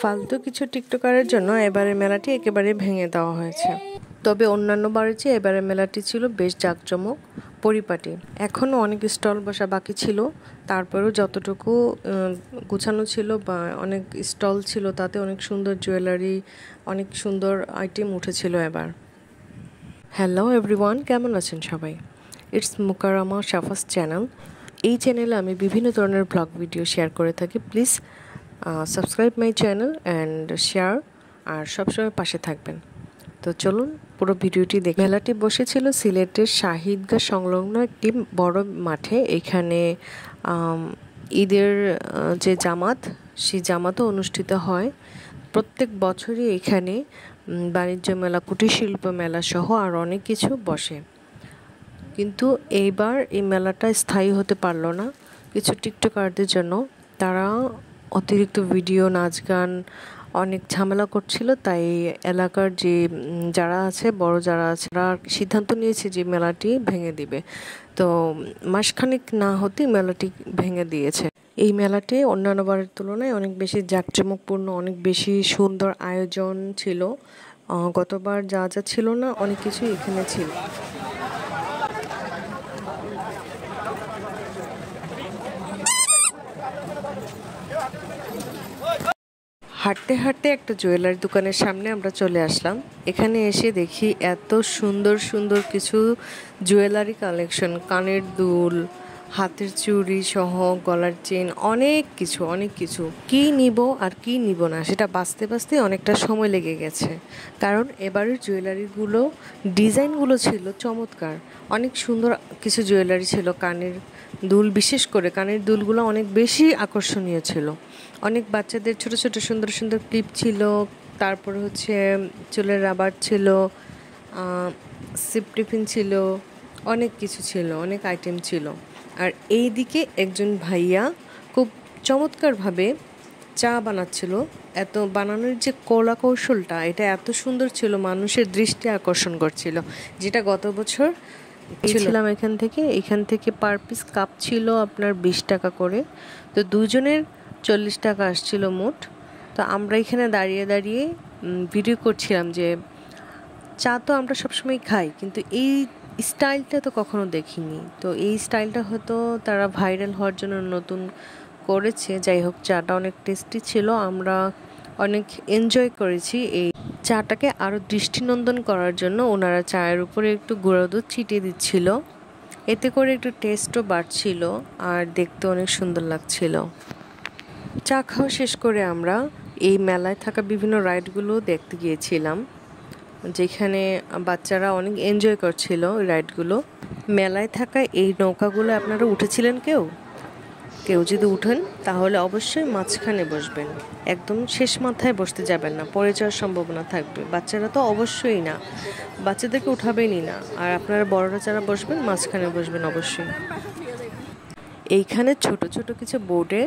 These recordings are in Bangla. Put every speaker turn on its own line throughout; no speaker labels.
ফালতু কিছু টিকটকারের জন্য এবারের মেলাটি একেবারে ভেঙে দেওয়া হয়েছে। তবে অন্যান্য বারের চেয়ে এবারের মেলাটি ছিল বেশ জাঁকজমক পরিপাটি। এখনও অনেক স্টল বসা বাকি ছিল, তারপরেও যতটুকু গুছানো ছিল বা অনেক স্টল ছিল তাতে অনেক সুন্দর জুয়েলারি, অনেক সুন্দর আইটেম উঠেছিল এবার। হ্যালো এভরিওয়ান, কেমন আছেন সবাই? It's Mukarrama Shafa's channel. এই চ্যানেলে আমি বিভিন্ন ধরনের ব্লগ ভিডিও শেয়ার করে থাকি। Please subscribe my channel and share, আর সবসময় পাশে থাকবেন। তো চলুন পুরো ভিডিওটি দেখি। মেলাটি বসেছিল সিলেটের শাহিদগাঁ সংলগ্ন একটি বড় মাঠে। এখানে ঈদের যে জামাত, সেই জামাতও অনুষ্ঠিত হয় প্রত্যেক বছরই। এখানে বাণিজ্য মেলা, কুটির শিল্প মেলা সহ আর অনেক কিছু বসে। কিন্তু এইবার এই মেলাটা স্থায়ী হতে পারলো না কিছু টিকটকারদের জন্য। তারা অতিরিক্ত ভিডিও, নাচ গান অনেক ঝামেলা করছিল, তাই এলাকার যে যারা আছে, বড় যারা আছে, তারা সিদ্ধান্ত নিয়েছে যে মেলাটি ভেঙে দিবে। তো মাসখানেক না হতেই মেলাটি ভেঙে দিয়েছে। এই মেলাটি অন্যান্য বারের তুলনায় অনেক বেশি জাঁকজমকপূর্ণ, অনেক বেশি সুন্দর আয়োজন ছিল। গতবার যা যা ছিল না, অনেক কিছুই এখানে ছিল। হাঁটতে হাঁটতে একটা জুয়েলারি দোকানের সামনে আমরা চলে আসলাম। এখানে এসে দেখি এত সুন্দর সুন্দর কিছু জুয়েলারি কালেকশন, কানের দুল, হাতের চুড়ি সহ গলার চেন, অনেক কিছু কি নিব আর কি নিব না সেটা বাছতে বাছতে অনেকটা সময় লেগে গেছে। কারণ এবারের জুয়েলারিগুলো, ডিজাইনগুলো ছিল চমৎকার। অনেক সুন্দর কিছু জুয়েলারি ছিল। কানের দুল, বিশেষ করে কানের দুলগুলো অনেক বেশি আকর্ষণীয় ছিল। অনেক বাচ্চাদের ছোট ছোট সুন্দর সুন্দর ক্লিপ ছিল। তারপরে হচ্ছে চুলের রাবার ছিল, সিপ টিফিন ছিল, অনেক কিছু ছিল, অনেক আইটেম ছিল। আর এই দিকে একজন ভাইয়া খুব চমৎকারভাবে চা বানাচ্ছিল। এত বানানোর যে কলা কৌশলটা, এটা এত সুন্দর ছিল, মানুষের দৃষ্টি আকর্ষণ করছিল। যেটা গত বছর ছিলাম এখান থেকে পার পিস কাপ ছিল আপনার 20 টাকা করে। তো দুজনের 40 টাকা আসছিল মোট। তো আমরা এখানে দাঁড়িয়ে দাঁড়িয়ে ভিডিও করছিলাম যে চা তো আমরা সবসময় খাই, কিন্তু এই স্টাইলটা তো কখনো দেখিনি। তো এই স্টাইলটা হয়তো তারা ভাইরাল হওয়ার জন্য নতুন করেছে। যাই হোক, চাটা অনেক টেস্টি ছিল, আমরা অনেক এনজয় করেছি। এই চাটাকে আরও দৃষ্টিনন্দন করার জন্য ওনারা চায়ের উপরে একটু গুঁড়ো দুধ ছিটিয়ে দিচ্ছিল। এতে করে একটু টেস্টও বাড়ছিল আর দেখতে অনেক সুন্দর লাগছিল। চা খাওয়া শেষ করে আমরা এই মেলায় থাকা বিভিন্ন রাইডগুলো দেখতে গিয়েছিলাম, যেখানে বাচ্চারা অনেক এনজয় করছিল রাইডগুলো। মেলায় থাকা এই নৌকাগুলো আপনারা উঠেছিলেন? কেউ যদি উঠেন তাহলে অবশ্যই মাঝখানে বসবেন, একদম শেষ মাথায় বসতে যাবেন না, পড়ে যাওয়ার সম্ভাবনা থাকবে। বাচ্চারা তো অবশ্যই না, বাচ্চাদেরকে উঠাবেনই না। আর আপনারা বড়রা যারা বসবেন, মাঝখানে বসবেন অবশ্যই। এইখানে ছোট ছোট কিছু বোর্ডে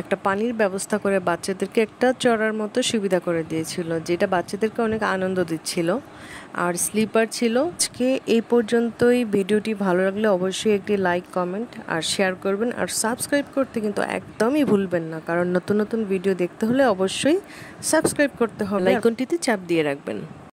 একটা পানির ব্যবস্থা করে বাচ্চাদেরকে একটা চড়ার মতো সুবিধা করে দিয়েছিল, যেটা বাচ্চাদেরকে অনেক আনন্দ দিচ্ছিল। আর স্লিপার ছিল। আজকে এই পর্যন্তই। ভিডিওটি ভালো লাগলে অবশ্যই একটি লাইক, কমেন্ট আর শেয়ার করবেন। আর সাবস্ক্রাইব করতে কিন্তু একদমই ভুলবেন না, কারণ নতুন নতুন ভিডিও দেখতে হলে অবশ্যই সাবস্ক্রাইব করতে হবে। আইকনটিতে চাপ দিয়ে রাখবেন।